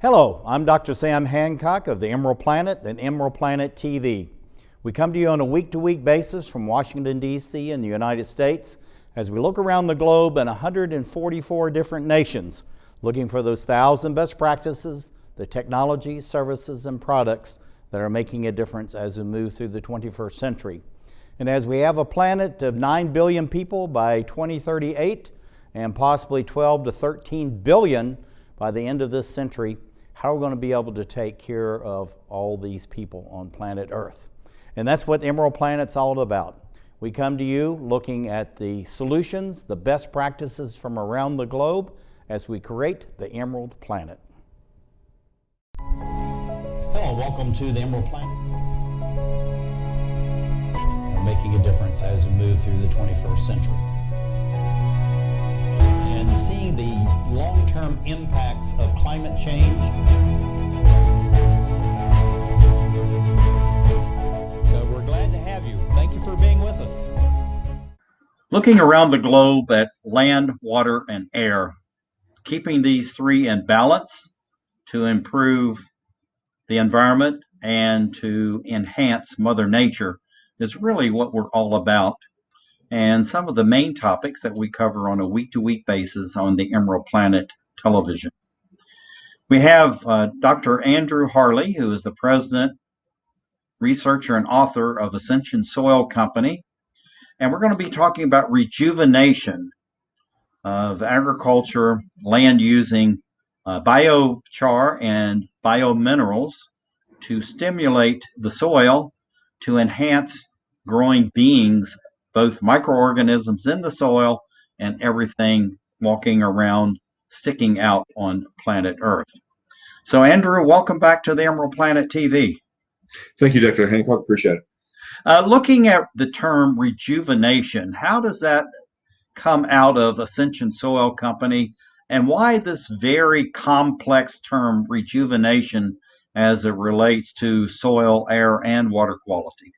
Hello, I'm Dr. Sam Hancock of the Emerald Planet and Emerald Planet TV. We come to you on a week-to-week basis from Washington, D.C. in the United States as we look around the globe in 144 different nations, looking for those 1,000 best practices, the technology, services, and products that are making a difference as we move through the 21st century. And as we have a planet of 9 billion people by 2038 and possibly 12 to 13 billion by the end of this century, how are we going to be able to take care of all these people on planet Earth? And that's what Emerald Planet's all about. We come to you looking at the solutions, the best practices from around the globe as we create the Emerald Planet. Hello, welcome to the Emerald Planet. We're making a difference as we move through the 21st century. And seeing the long-term impacts of climate change. We're glad to have you. Thank you for being with us. Looking around the globe at land, water, and air, keeping these three in balance to improve the environment and to enhance Mother Nature is really what we're all about. And some of the main topics that we cover on a week-to-week basis on the Emerald Planet television. We have Dr. Andrew Harley, who is the president, researcher, and author of Ascension Soil Company. And we're going to be talking about rejuvenation of agriculture, land using biochar and biominerals to stimulate the soil to enhance growing beings, both microorganisms in the soil and everything walking around, sticking out on planet Earth. So Andrew, welcome back to the Emerald Planet TV. Thank you, Dr. Hancock. Appreciate it. Looking at the term rejuvenation, how does that come out of Ascension Soil Company, and why this very complex term rejuvenation as it relates to soil, air, and water quality?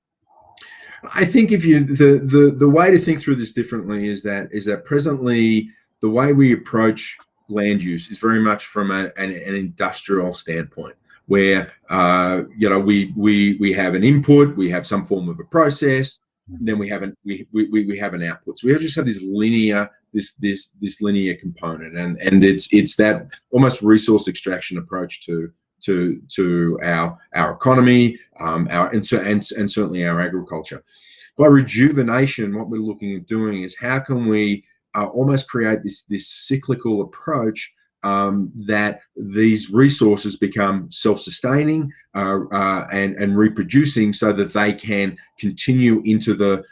I think if you the way to think through this differently is that presently the way we approach land use is very much from an industrial standpoint, where we have an input, we have some form of a process, then we have an output. So we just have this linear linear component, and it's that almost resource extraction approach to our economy, and certainly our agriculture. By rejuvenation, what we're looking at doing is how can we almost create this cyclical approach that these resources become self-sustaining and reproducing, so that they can continue into the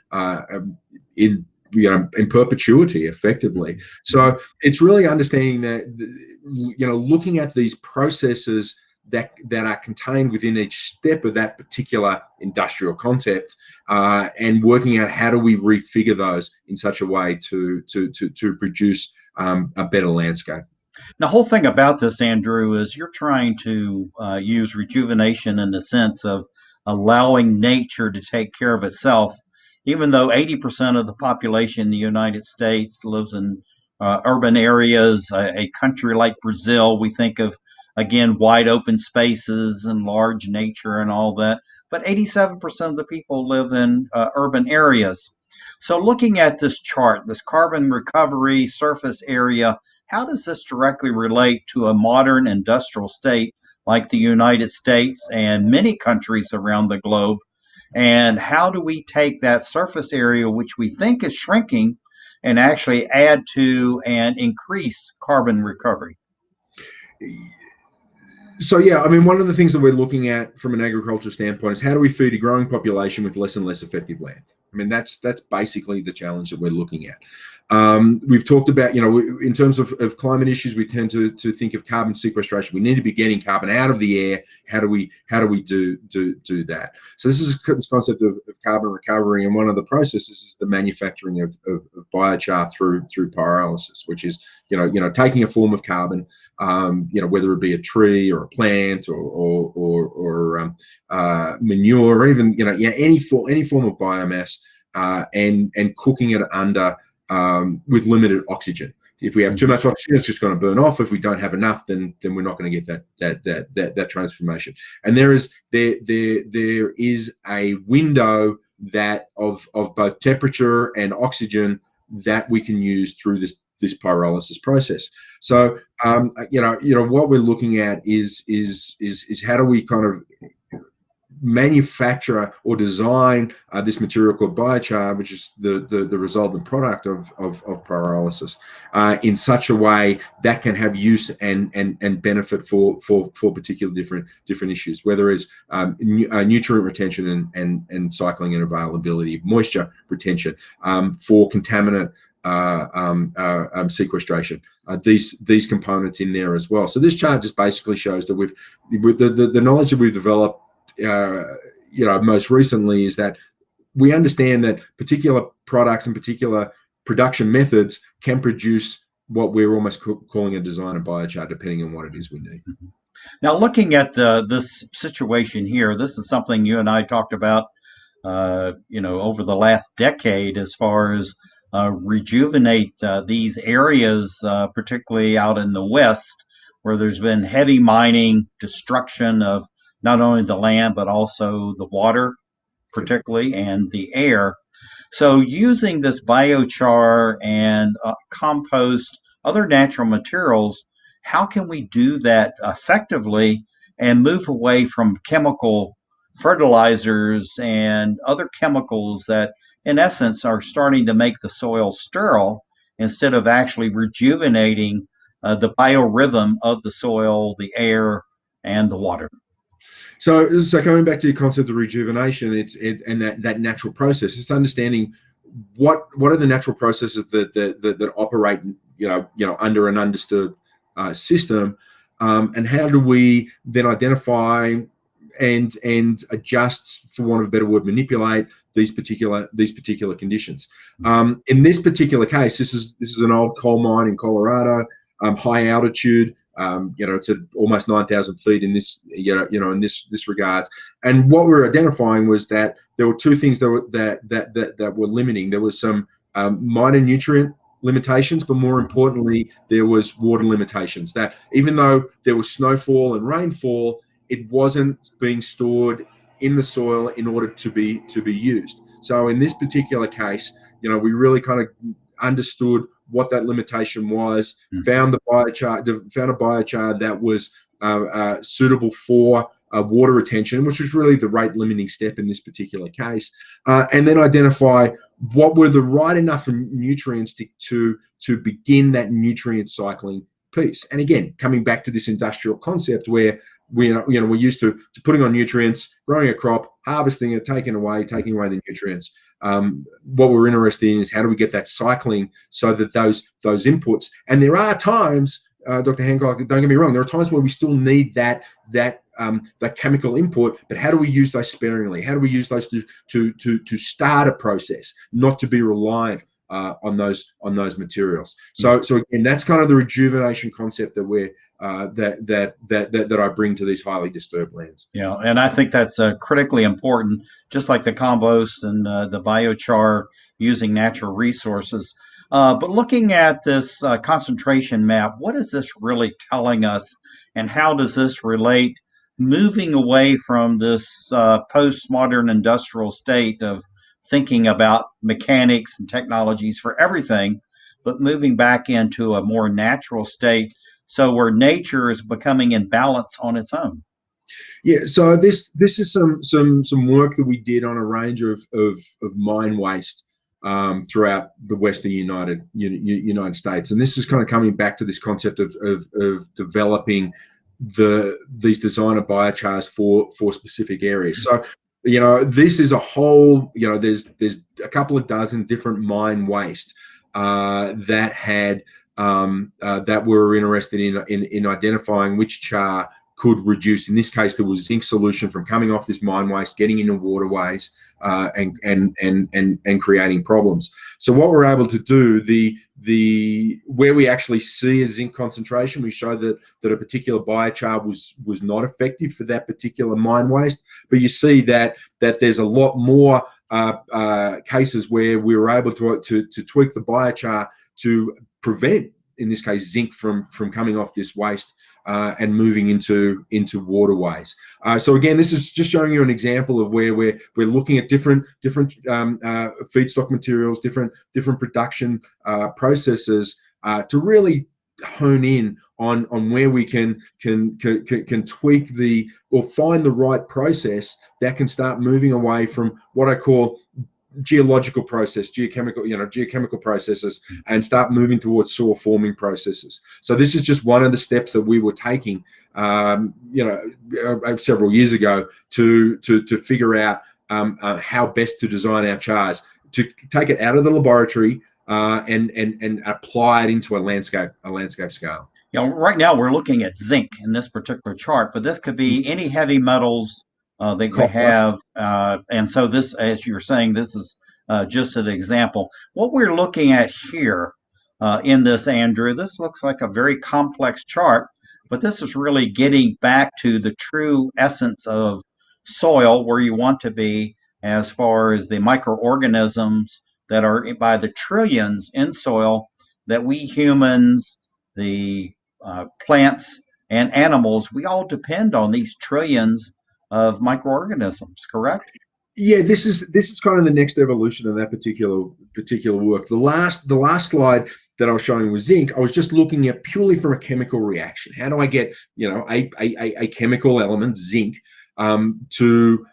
in perpetuity, effectively. So it's really understanding that looking at these processes that are contained within each step of that particular industrial concept, and working out how do we refigure those in such a way to produce a better landscape. The whole thing about this, Andrew, is you're trying to use rejuvenation in the sense of allowing nature to take care of itself, even though 80% of the population in the United States lives in urban areas. A country like Brazil, we think of, again, wide open spaces and large nature and all that, but 87% of the people live in urban areas. So looking at this chart, this carbon recovery surface area, how does this directly relate to a modern industrial state like the United States and many countries around the globe? And how do we take that surface area, which we think is shrinking, and actually add to and increase carbon recovery? So yeah, I mean, one of the things that we're looking at from an agriculture standpoint is how do we feed a growing population with less and less effective land? I mean, that's basically the challenge that we're looking at. We've talked about, in terms of climate issues, we tend to think of carbon sequestration. We need to be getting carbon out of the air. How do we do that? So this is this concept of carbon recovery, and one of the processes is the manufacturing of biochar through pyrolysis, which is taking a form of carbon, whether it be a tree or a plant or manure, or even any form of biomass, and cooking it under with limited oxygen. If we have too much oxygen, it's just going to burn off. If we don't have enough, then we're not going to get that transformation. And there is a window that of both temperature and oxygen that we can use through this pyrolysis process. So what we're looking at is how do we kind of manufacture or design this material called biochar, which is the resultant product of pyrolysis, in such a way that can have use and benefit for particular different issues, whether it's nutrient retention and cycling and availability, moisture retention, for contaminant sequestration, these components in there as well. So this chart just basically shows that with the knowledge that we've developed most recently, is that we understand that particular products and particular production methods can produce what we're almost calling a designer biochar, depending on what it is we need. Now, looking at this situation here, this is something you and I talked about, over the last decade, as far as rejuvenate these areas, particularly out in the West, where there's been heavy mining, destruction of not only the land, but also the water, particularly, and the air. So using this biochar and compost, other natural materials, how can we do that effectively and move away from chemical fertilizers and other chemicals that, in essence, are starting to make the soil sterile instead of actually rejuvenating the biorhythm of the soil, the air, and the water? So coming back to your concept of rejuvenation, and that natural process, it's understanding what are the natural processes that operate, under an undisturbed system, and how do we then identify and adjust, for want of a better word, manipulate these particular conditions. In this particular case, this is an old coal mine in Colorado, high altitude. It's at almost 9,000 feet in this, in this regards. And what we're identifying was that there were two things that were limiting. There was some minor nutrient limitations, but more importantly, there was water limitations. That even though there was snowfall and rainfall, it wasn't being stored in the soil in order to be used. So in this particular case, we really kind of understood what that limitation was, found a biochar that was suitable for water retention, which was really the rate limiting step in this particular case, and then identify what were the right enough nutrients to begin that nutrient cycling piece. And again, coming back to this industrial concept where we're used to putting on nutrients, growing a crop, harvesting it, taking away the nutrients. What we're interested in is how do we get that cycling so that those inputs, and there are times, Dr. Hancock, don't get me wrong, there are times where we still need that chemical input, but how do we use those sparingly? How do we use those to start a process, not to be reliant on those materials? So again, that's kind of the rejuvenation concept that we're that I bring to these highly disturbed lands. Yeah, and I think that's critically important, just like the compost and the biochar, using natural resources. But looking at this concentration map, what is this really telling us, and how does this relate, moving away from this postmodern industrial state of thinking about mechanics and technologies for everything, but moving back into a more natural state, so where nature is becoming in balance on its own? Yeah, so this is some work that we did on a range of mine waste throughout the Western United States, and this is kind of coming back to this concept of developing these designer biochars for specific areas. So this is a whole, there's a couple of dozen different mine waste that had that we're interested in identifying which char could reduce. In this case, there was zinc solution from coming off this mine waste, getting into waterways, and creating problems. So what we're able to do, where we actually see a zinc concentration, we show that a particular biochar was not effective for that particular mine waste. But you see that there's a lot more cases where we were able to tweak the biochar to prevent in this case zinc from coming off this waste and moving into waterways. So again, this is just showing you an example of where we're looking at different feedstock materials, different production processes to really hone in on where we can tweak or find the right process that can start moving away from what I call geological geochemical processes, and start moving towards soil forming processes. So this is just one of the steps that we were taking, several years ago to figure out how best to design our chars to take it out of the laboratory and apply it into a landscape scale. Right now we're looking at zinc in this particular chart, but this could be any heavy metals that we have. And so this, as you're saying, this is just an example. What we're looking at here in this, Andrew, this looks like a very complex chart, but this is really getting back to the true essence of soil, where you want to be as far as the microorganisms that are by the trillions in soil that we humans, the plants and animals, we all depend on these trillions of microorganisms, correct? Yeah, this is kind of the next evolution of that particular work. The last slide that I was showing was zinc. I was just looking at purely from a chemical reaction. How do I get a chemical element, zinc, to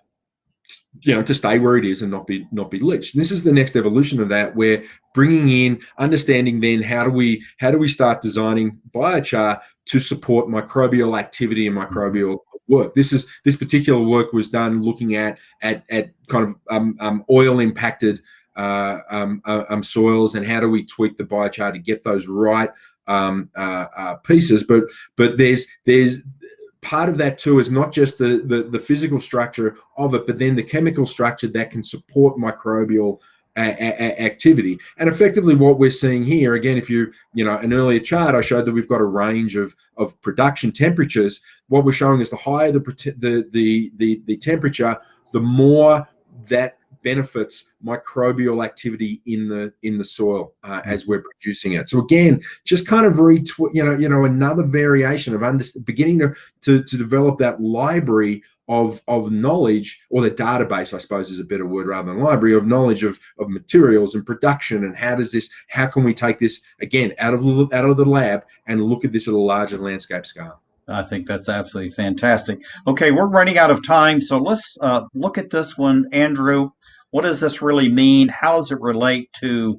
stay where it is and not be leached? And this is the next evolution of that. We're bringing in understanding then how do we start designing biochar to support microbial activity and microbial work. This particular work was done looking at kind of oil impacted soils, and how do we tweak the biochar to get those right pieces. But there's part of that too is not just the physical structure of it, but then the chemical structure that can support microbial activity. And effectively what we're seeing here, again, if an earlier chart I showed that we've got a range of production temperatures. What we're showing is the higher the temperature, the more that benefits microbial activity in the soil as we're producing it. So again, just kind of another variation of beginning to develop that library of knowledge, or the database, I suppose is a better word rather than library, of knowledge of materials and production, and how can we take this again out of the lab and look at this at a larger landscape scale. I think that's absolutely fantastic. Okay, we're running out of time, so let's look at this one, Andrew. What does this really mean? How does it relate to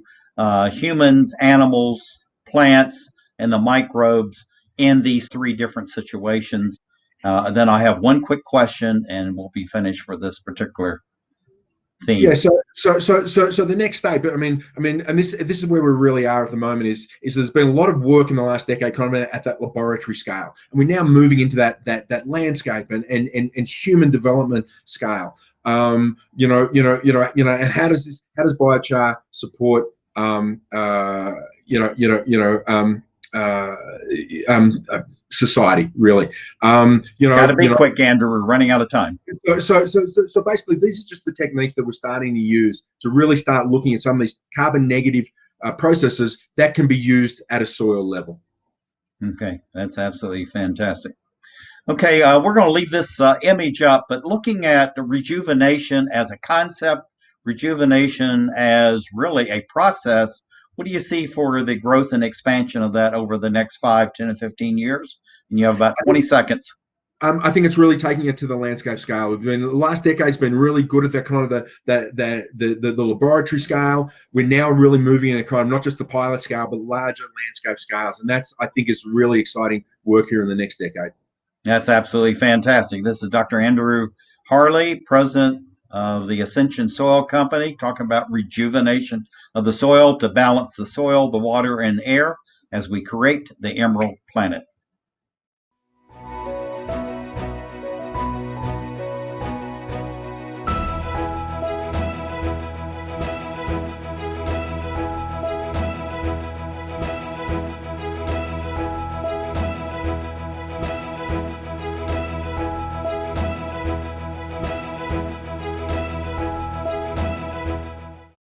humans, animals, plants, and the microbes in these three different situations? Then I have one quick question, and we'll be finished for this particular theme. Yeah. So the next stage, I mean, and this is where we really are at the moment. Is there's been a lot of work in the last decade, kind of at that laboratory scale, and we're now moving into that landscape and human development scale. And how does biochar support society, really? Got to be quick, Andrew. We're running out of time. So basically, these are just the techniques that we're starting to use to really start looking at some of these carbon negative processes that can be used at a soil level. Okay, that's absolutely fantastic. Okay, we're going to leave this image up, but looking at rejuvenation as a concept, rejuvenation as really a process, what do you see for the growth and expansion of that over the next 5, 10, and 15 years? And you have about 20 seconds. I think it's really taking it to the landscape scale. The last decade's been really good at that kind of the laboratory scale. We're now really moving in a kind of not just the pilot scale, but larger landscape scales. And that's, I think, is really exciting work here in the next decade. That's absolutely fantastic. This is Dr. Andrew Harley, president of the Ascension Soil Company, talking about rejuvenation of the soil to balance the soil, the water, and air as we create the Emerald Planet.